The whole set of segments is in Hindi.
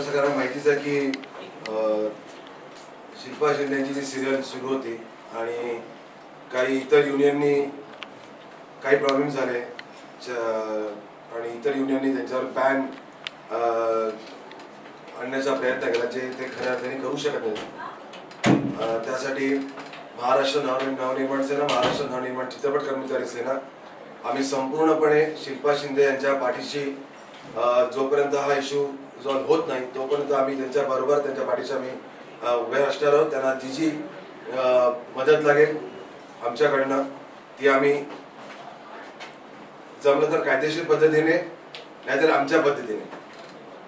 आपल्या सगळ्यांना माहितीच आहे की शिल्पा शिंदेची जी सिरियल सुरू होती आणि काही इतर युनियननी काही प्रॉब्लेम झाले आणि इतर युनियननी त्यांच्यावर बॅन आणण्याचा प्रयत्न केला, जे ते खऱ्या अर्थाने करू शकत नाही. त्यासाठी महाराष्ट्र नवनिर्माण सेना, महाराष्ट्र नवनिर्माण चित्रपट कर्मचारी सेना आम्ही संपूर्णपणे शिल्पा शिंदे यांच्या पाठीशी जोपर्यंत हा इश्यू रिझॉल्व्ह होत नाही तोपर्यंत आम्ही त्यांच्या बरोबर, त्यांच्या पाठीशी आम्ही उभे असणार आहोत. त्यांना जी जी मदत लागेल आमच्याकडनं ती आम्ही जमलं तर कायदेशीर पद्धतीने, नाहीतर आमच्या पद्धतीने.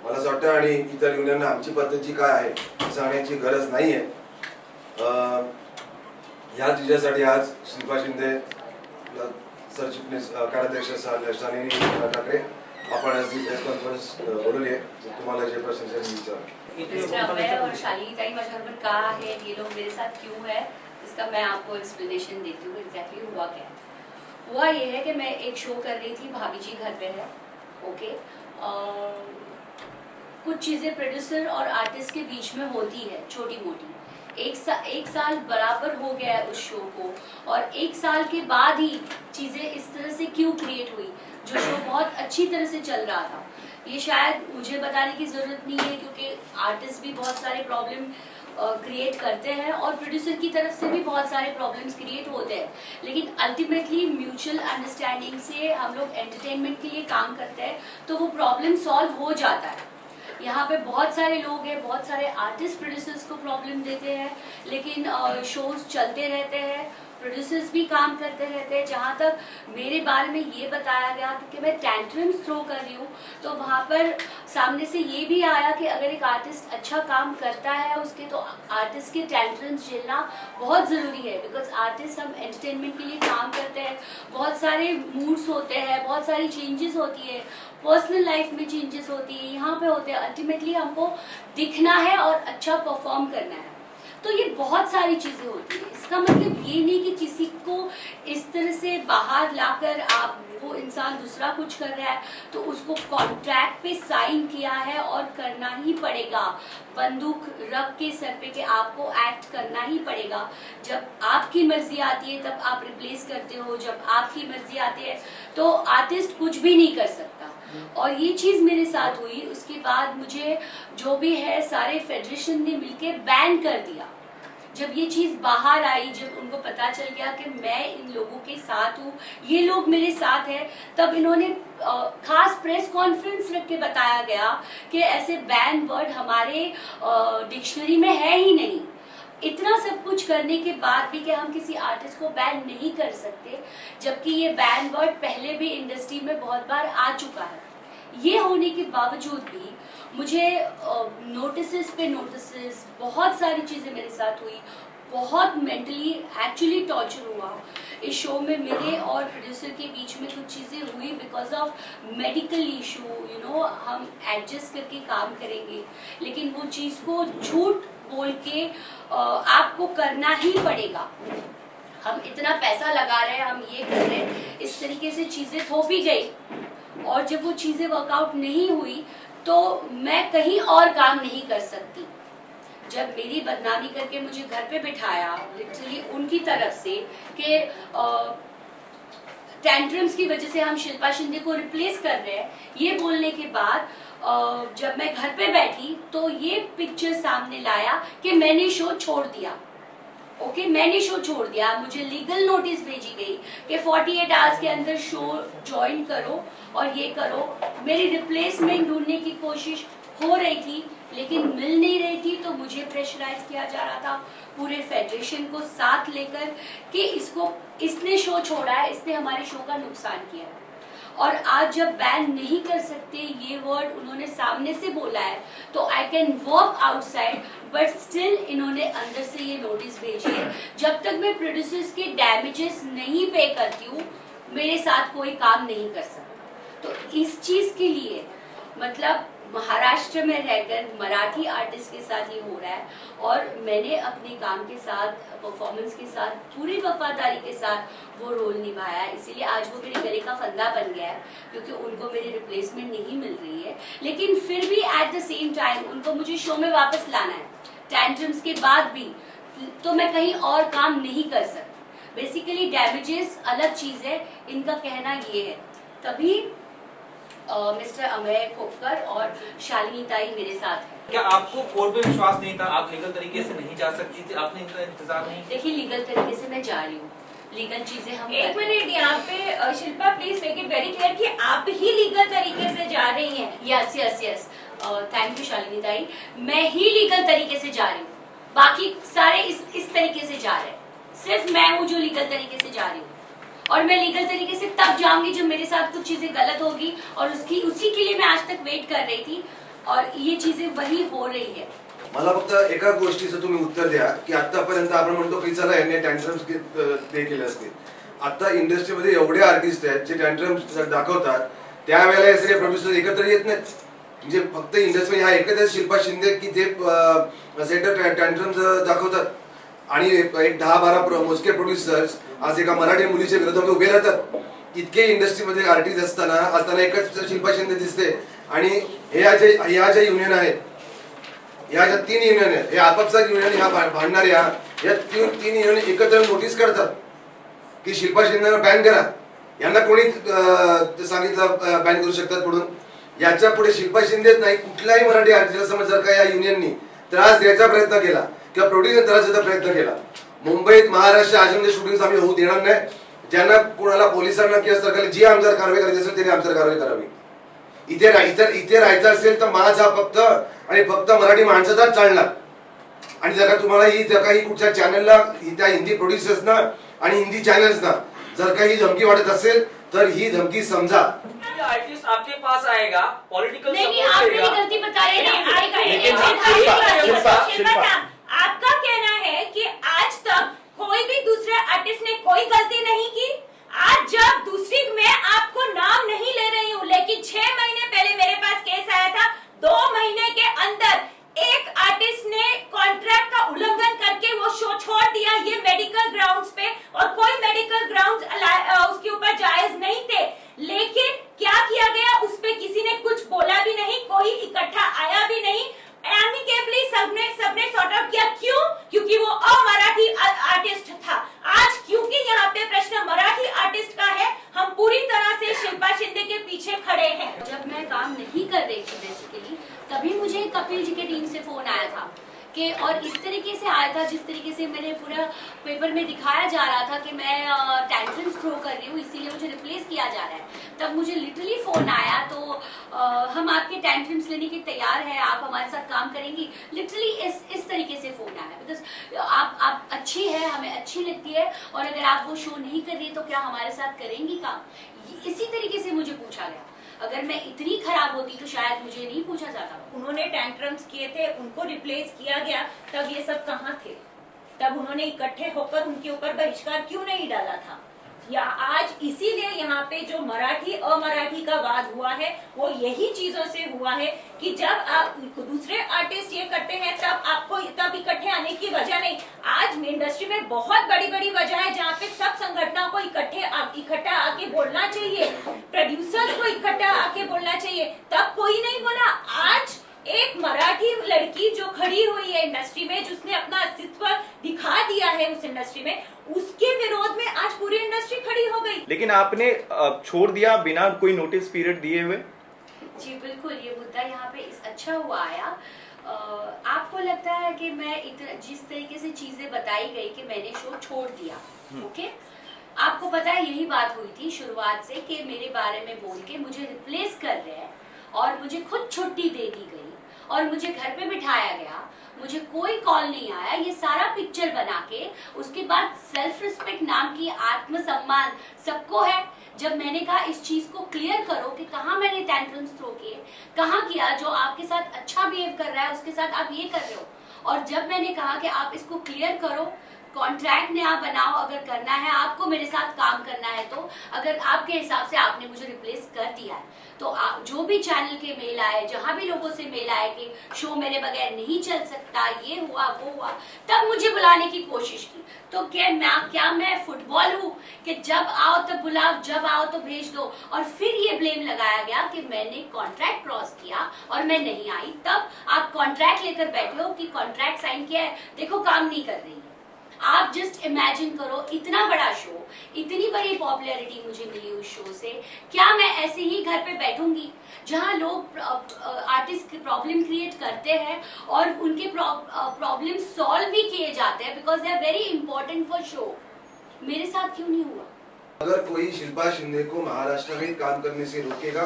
मला असं वाटतं आणि इतर युनियनना आमची पद्धती काय आहे सांगण्याची गरज नाही आहे. ह्याच विषयासाठी आज शिल्पा शिंदे, सरचिटणीस कार्याध्यक्ष शालिनी ठाकरे आपण आज प्रेस कॉन्फरन्स बोलवली आहे. तुम्हाला जे प्रश्न मैं और शालिनी ताई माझ्याबरोबर का है, ये लोग मेरे साथ क्यों है, इसका मैं आपको एक्सप्लेनेशन देती हूँ. एग्जैक्टली हुआ क्या है. हुआ ये है कि मैं एक शो कर रही थी, भाभी जी घर पे है. ओके, कुछ चीज़ें प्रोड्यूसर और आर्टिस्ट के बीच में होती है छोटी मोटी. एक साल बराबर हो गया है उस शो को, और एक साल के बाद ही चीज़ें इस तरह से क्यों क्रिएट हुई. जो शो बहुत अच्छी तरह से चल रहा था, ये शायद मुझे बताने की ज़रूरत नहीं है क्योंकि आर्टिस्ट भी बहुत सारे प्रॉब्लम क्रिएट करते हैं और प्रोड्यूसर की तरफ से भी बहुत सारे प्रॉब्लम्स क्रिएट होते हैं. लेकिन अल्टीमेटली म्यूचुअल अंडरस्टैंडिंग से हम लोग एंटरटेनमेंट के लिए काम करते हैं तो वो प्रॉब्लम सॉल्व हो जाता है. यहाँ पे बहुत सारे लोग हैं, बहुत सारे आर्टिस्ट प्रोड्यूसर्स को प्रॉब्लम देते हैं, लेकिन शोज चलते रहते हैं, प्रोड्यूसर्स भी काम करते रहते हैं. जहाँ तक मेरे बारे में ये बताया गया कि मैं टैंट्रम्स थ्रो कर रही हूँ, तो वहाँ पर सामने से ये भी आया कि अगर एक आर्टिस्ट अच्छा काम करता है उसके, तो आर्टिस्ट के टैंट्रम्स झेलना बहुत ज़रूरी है. बिकॉज आर्टिस्ट हम एंटरटेनमेंट के लिए काम करते हैं, बहुत सारे मूड्स होते हैं, बहुत सारी चेंजेस होती है, पर्सनल लाइफ में चेंजेस होती है, यहाँ पे होते हैं. अल्टीमेटली हमको दिखना है और अच्छा परफॉर्म करना है, तो ये बहुत सारी चीजें होती है. इसका मतलब ये नहीं कि किसी को इस तरह से बाहर लाकर आप, वो इंसान दूसरा कुछ कर रहा है तो उसको कॉन्ट्रैक्ट पे साइन किया है और करना ही पड़ेगा, बंदूक रख के सर पे कि आपको एक्ट करना ही पड़ेगा. जब आपकी मर्जी आती है तब आप रिप्लेस करते हो, जब आपकी मर्जी आती है तो आर्टिस्ट कुछ भी नहीं कर सकता. और ये चीज मेरे साथ हुई. उसके बाद मुझे जो भी है सारे फेडरेशन ने मिलके बैन कर दिया. जब ये चीज बाहर आई, जब उनको पता चल गया कि मैं इन लोगों के साथ हूँ, ये लोग मेरे साथ हैं, तब इन्होंने खास प्रेस कॉन्फ्रेंस रख के बताया गया कि ऐसे बैन वर्ड हमारे डिक्शनरी में है ही नहीं. इतना सब कुछ करने के बाद भी कि हम किसी आर्टिस्ट को बैन नहीं कर सकते, जबकि ये बैन वर्ड पहले भी इंडस्ट्री में बहुत बार आ चुका है. ये होने के बावजूद भी मुझे नोटिस पे नोटिस, बहुत सारी चीज़ें मेरे साथ हुई, बहुत मेंटली एक्चुअली टॉर्चर हुआ. इस शो में मेरे और प्रोड्यूसर के बीच में कुछ चीज़ें हुई because of medical issue. You know, हम एडजस्ट करके काम करेंगे, लेकिन वो चीज़ को झूठ बोल के आपको करना ही पड़ेगा. हम इतना पैसा लगा रहे हैं, हम ये कर रहे हैं, इस तरीके से चीज़ें थोपी गई, और जब वो चीज़ें वर्कआउट नहीं हुई तो मैं कहीं और काम नहीं कर सकती. जब मेरी बदनामी करके मुझे घर पे बिठाया लिटरली उनकी तरफ से कि टैंट्रम्स की वजह से हम शिल्पा शिंदे को रिप्लेस कर रहे हैं, ये बोलने के बाद जब मैं घर पे बैठी तो ये पिक्चर सामने लाया कि मैंने शो छोड़ दिया. ओके, मैंने शो छोड़ दिया. मुझे लीगल नोटिस भेजी गई कि 48 आवर्स के अंदर शो ज्वाइन करो और ये करो. मेरी रिप्लेसमेंट ढूंढने की कोशिश हो रही थी लेकिन मिल नहीं रही थी, तो मुझे प्रेशराइज किया जा रहा था पूरे फेडरेशन को साथ लेकर कि इसने शो छोड़ा है, इसने हमारे शो का नुकसान किया है. और आज जब बैन नहीं कर सकते, ये वर्ड उन्होंने सामने से बोला है, तो I can work outside, but still इन्होंने अंदर से ये नोटिस भेजी है. जब तक मैं प्रोड्यूसर्स के डैमेजेस नहीं पे करती हूँ, मेरे साथ कोई काम नहीं कर सकता. तो इस चीज के लिए मतलब महाराष्ट्र में रहकर मराठी आर्टिस्ट के साथ ये हो रहा है, और मैंने अपने काम के साथ, परफॉर्मेंस के साथ, पूरी वफादारी के साथ वो रोल निभाया है। इसीलिए आज वो मेरे गले का फंदा बन गया है, क्योंकि उनको मेरी रिप्लेसमेंट नहीं मिल रही है। लेकिन फिर भी एट द सेम टाइम उनको मुझे शो में वापस लाना है। टैंट्रम्स के बाद भी तो मैं कहीं और काम नहीं कर सकती। बेसिकली डैमेजेस अलग चीज है, इनका कहना ये है। तभी मिस्टर अमय खोपकर और शालिनी ताई मेरे साथ है। क्या आपको कोर्ट में विश्वास नहीं था? आप लीगल तरीके से नहीं जा सकती थी? आपने इनका इंतजार नहीं? देखिए, लीगल तरीके से मैं जा रही हूँ, लीगल चीजें हम एक मिनट, यहाँ पे Shilpa please make it very clear कि आप ही लीगल तरीके से जा रही हैं। Yes yes yes, thank you Shalini ताई। मैं ही लीगल तरीके से जा रही हूँ, बाकी सारे इस तरीके से जा रहे हैं। सिर्फ मैं हूँ जो लीगल तरीके से जा रही हूँ, और मैं लीगल तरीके से तब जाऊंगी जब मेरे साथ कुछ चीजें गलत होगी, और उसी के लिए मैं आज तक वेट कर रही थी, और ये चीजें वही हो रही है। मला फक्त एका गोष्टीचं तुम्ही उत्तर द्या की आतापर्यंत आपण म्हणतो की चला यांनी टँट्रम्स ते केले असते. आता इंडस्ट्रीमध्ये एवढे आर्टिस्ट आहेत जे टँट्रम्स दाखवतात, त्यावेळेला हे सगळे प्रोड्युसर एकत्र येत नाहीत. म्हणजे फक्त इंडस्ट्री हा एकच शिल्पा शिंदे की ते सेंटर टँट्रम्स दाखवतात, आणि एक 10-12 मोजके प्रोड्युसर्स आज एका मराठी मुलीच्या विरोधात उभे राहतात. इतके इंडस्ट्रीमध्ये आर्टिस्ट असताना एकच शिल्पा शिंदे दिसते. आणि ह्या ज्या युनियन आहेत, या ज्या 3 युनियन आहेत, हे आपापसात युनियन ह्या भांडणाऱ्या या 3 युनियन एकत्र नोटीस करतात की शिल्पा शिंदेला बॅन करा. यांना कोणी सांगितलं बॅन करू शकतात म्हणून? याच्या पुढे शिल्पा शिंदेच नाही, कुठल्याही मराठी आर्टिस्टला समज जर का या युनियननी त्रास द्यायचा प्रयत्न केला किंवा प्रोड्युसर त्रास द्यायचा प्रयत्न केला, मुंबईत महाराष्ट्र अजून शूटिंग आम्ही होऊ देणार नाही. ज्यांना कोणाला पोलिसांना किंवा सरकारला जी आमदार कारवाई करायची असेल त्यांनी आमदार कारवाई करावी. इथे राहायचं असेल तर माझा फक्त आणि फक्त मराठी माणसाचाच चालणार. आणि जर का तुम्हाला ही जर काही कुठच्या चॅनलला, त्या हिंदी प्रोड्युसर्सना आणि हिंदी चॅनल्सना जर काही धमकी वाटत असेल तर ही धमकी समजा. आर्टिस्ट आपके पास आएगा, पॉलिटिकल नहीं, आप मेरी गलती बता रहे हैं। आपका कहना है कि आज तक कोई भी दूसरे आर्टिस्ट ने कोई गलती नहीं की। आज जब दूसरी मैं आपको नाम नहीं ले रही हूँ, लेकिन 6 महीने पहले मेरे पास केस आया था। 2 महीने के अंदर एक आर्टिस्ट ने कॉन्ट्रैक्ट का उल्लंघन करके वो शो छोड़ दिया, ये मेडिकल ग्राउंड्स पे, और कोई मेडिकल ग्राउंड्स उसके ऊपर जायज नहीं थे। लेकिन क्या किया गया, उस पे किसी ने कुछ बोला भी नहीं, कोई इकट्ठा आया भी नहीं। एमिकेबली सबने सॉर्ट आउट किया। क्यों? क्योंकि वो अमराठी आर्टिस्ट था। आज क्योंकि यहाँ पे प्रश्न मराठी आर्टिस्ट का है, हम पूरी तरह से शिल्पा शिंदे के पीछे खड़े हैं। जब मैं काम नहीं कर रही थी बेसिकली, तभी मुझे कपिल जी के टीम से फोन आया था कि, और इस तरीके से आया था जिस तरीके से मैंने पूरा पेपर में दिखाया जा रहा था कि मैं टैंट्रम्स थ्रो कर रही हूँ, इसीलिए मुझे रिप्लेस किया जा रहा है। तब मुझे लिटरली फोन आया, तो हम आपके टैंट्रम्स लेने के तैयार हैं, आप हमारे साथ काम करेंगी। लिटरली इस तरीके से फोन आया, बिकॉज आप अच्छी है, हमें अच्छी लगती है, और अगर आप वो शो नहीं कर रही तो क्या हमारे साथ करेंगी काम, इसी तरीके से मुझे पूछा गया। अगर मैं इतनी खराब होती तो शायद मुझे नहीं पूछा जाता। उन्होंने टैंट्रम्स किए थे, उनको रिप्लेस किया गया, तब ये सब कहाँ थे? तब उन्होंने इकट्ठे होकर उनके ऊपर बहिष्कार क्यों नहीं डाला था? या आज इसीलिए यहाँ पे जो मराठी अमराठी का वाद हुआ है वो यही चीजों से हुआ है कि जब आप दूसरे आर्टिस्ट ये करते हैं तब आपको तब इकट्ठे आने की वजह नहीं। आज इंडस्ट्री में बहुत बड़ी बड़ी वजह है जहाँ पे सब संगठनों को इकट्ठा आके बोलना चाहिए, प्रोड्यूसर को इकट्ठा आके बोलना चाहिए, तब कोई नहीं बोला। आज एक मराठी लड़की जो खड़ी हुई है इंडस्ट्री में, जिसने अपना अस्तित्व दिखा दिया है उस इंडस्ट्री में, उसके विरोध में आज पूरी इंडस्ट्री खड़ी हो गई। लेकिन आपने छोड़ दिया बिना कोई नोटिस पीरियड दिए हुए? जी बिल्कुल, ये मुद्दा यहाँ पे अच्छा हुआ आया। आपको लगता है कि मैं जिस तरीके से चीजें बताई गई कि मैंने शो छोड़ दिया, ओके, आपको पता है यही बात हुई थी शुरुआत से कि मेरे बारे में बोल के मुझे रिप्लेस कर रहे हैं, और मुझे खुद छुट्टी दे दी गई और मुझे घर पे बिठाया गया, मुझे कोई कॉल नहीं आया, ये सारा पिक्चर बना के उसके बाद सेल्फ रिस्पेक्ट नाम की आत्मसम्मान सबको है। जब मैंने कहा इस चीज को क्लियर करो कि कहाँ मैंने टैंट्रम्स थ्रो किए, कहाँ किया, जो आपके साथ अच्छा बिहेव कर रहा है उसके साथ आप ये कर रहे हो, और जब मैंने कहा कि आप इसको क्लियर करो, कॉन्ट्रैक्ट ने आप बनाओ, अगर करना है आपको मेरे साथ काम करना है तो, अगर आपके हिसाब से आपने मुझे रिप्लेस कर दिया है तो जो भी चैनल के मेल आए, जहां भी लोगों से मेल आए कि शो मेरे बगैर नहीं चल सकता, ये हुआ वो हुआ, तब मुझे बुलाने की कोशिश की। तो क्या मैं फुटबॉल हूँ कि जब आओ तब बुलाओ, जब आओ तो भेज दो? और फिर ये ब्लेम लगाया गया कि मैंने कॉन्ट्रैक्ट क्रॉस किया और मैं नहीं आई। तब आप कॉन्ट्रैक्ट लेकर बैठे हो कि कॉन्ट्रैक्ट साइन किया है, देखो काम नहीं कर रही। आप जस्ट इमेजिन करो, इतना बड़ा शो, इतनी बड़ी पॉपुलैरिटी मुझे मिली उस शो से, क्या मैं ऐसे ही घर पे बैठूंगी जहां लोग आर्टिस्ट प्रॉब्लम क्रिएट करते हैं और उनके प्रॉब्लम सॉल्व भी किए जाते हैं because they are very important for show. मेरे साथ क्यों नहीं हुआ? अगर कोई शिल्पा शिंदे को महाराष्ट्र में काम करने से रोकेगा,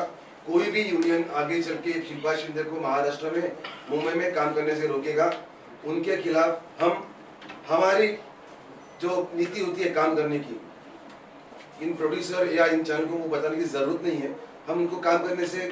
कोई भी यूनियन आगे चल के शिल्पा शिंदे को महाराष्ट्र में, मुंबई में काम करने से रोकेगा, उनके खिलाफ हमारी जो नीति होती है काम करने की, इन प्रोड्यूसर या इन चैनल को वो बताने की जरूरत नहीं है। हम उनको काम करने से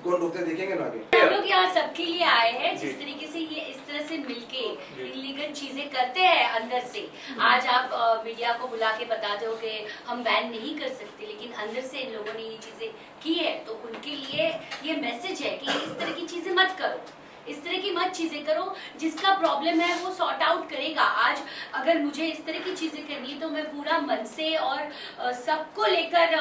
कौन रोकते देखेंगे ना आगे। हम लोग यहाँ सबके लिए आए हैं, जिस तरीके से ये इस तरह से मिलके इलीगल चीजें करते हैं अंदर से। आज आप मीडिया को बुला के बताते हो कि हम बैन नहीं कर सकते, लेकिन अंदर से इन लोगों ने ये चीजें की है, तो उनके लिए ये मैसेज है कि इस तरह की चीजें मत करो, इस तरह की मत चीजें करो। जिसका प्रॉब्लम है वो सॉर्ट आउट करेगा। आज अगर मुझे इस तरह की चीजें करनी है तो मैं पूरा मन से और सबको लेकर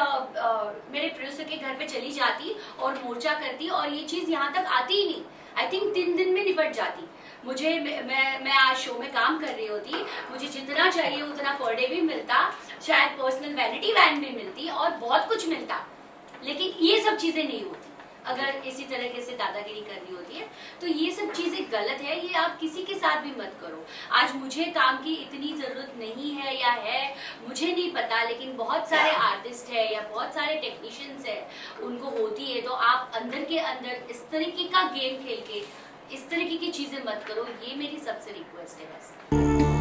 मेरे प्रोड्यूसर के घर पे चली जाती और मोर्चा करती, और ये चीज यहाँ तक आती ही नहीं। आई थिंक 3 दिन में निपट जाती। मुझे मैं आज शो में काम कर रही होती, मुझे जितना चाहिए उतना पर डे भी मिलता, शायद पर्सनल वैनिटी वैन भी मिलती और बहुत कुछ मिलता, लेकिन ये सब चीजें नहीं होती। अगर इसी तरीके से दादागिरी करनी होती है तो ये सब चीजें गलत है, ये आप किसी के साथ भी मत करो। आज मुझे काम की इतनी जरूरत नहीं है या है मुझे नहीं पता, लेकिन बहुत सारे आर्टिस्ट है या बहुत सारे टेक्नीशियंस है उनको होती है। तो आप अंदर के अंदर इस तरीके का गेम खेल के इस तरीके की चीजें मत करो, ये मेरी सबसे रिक्वेस्ट है बस।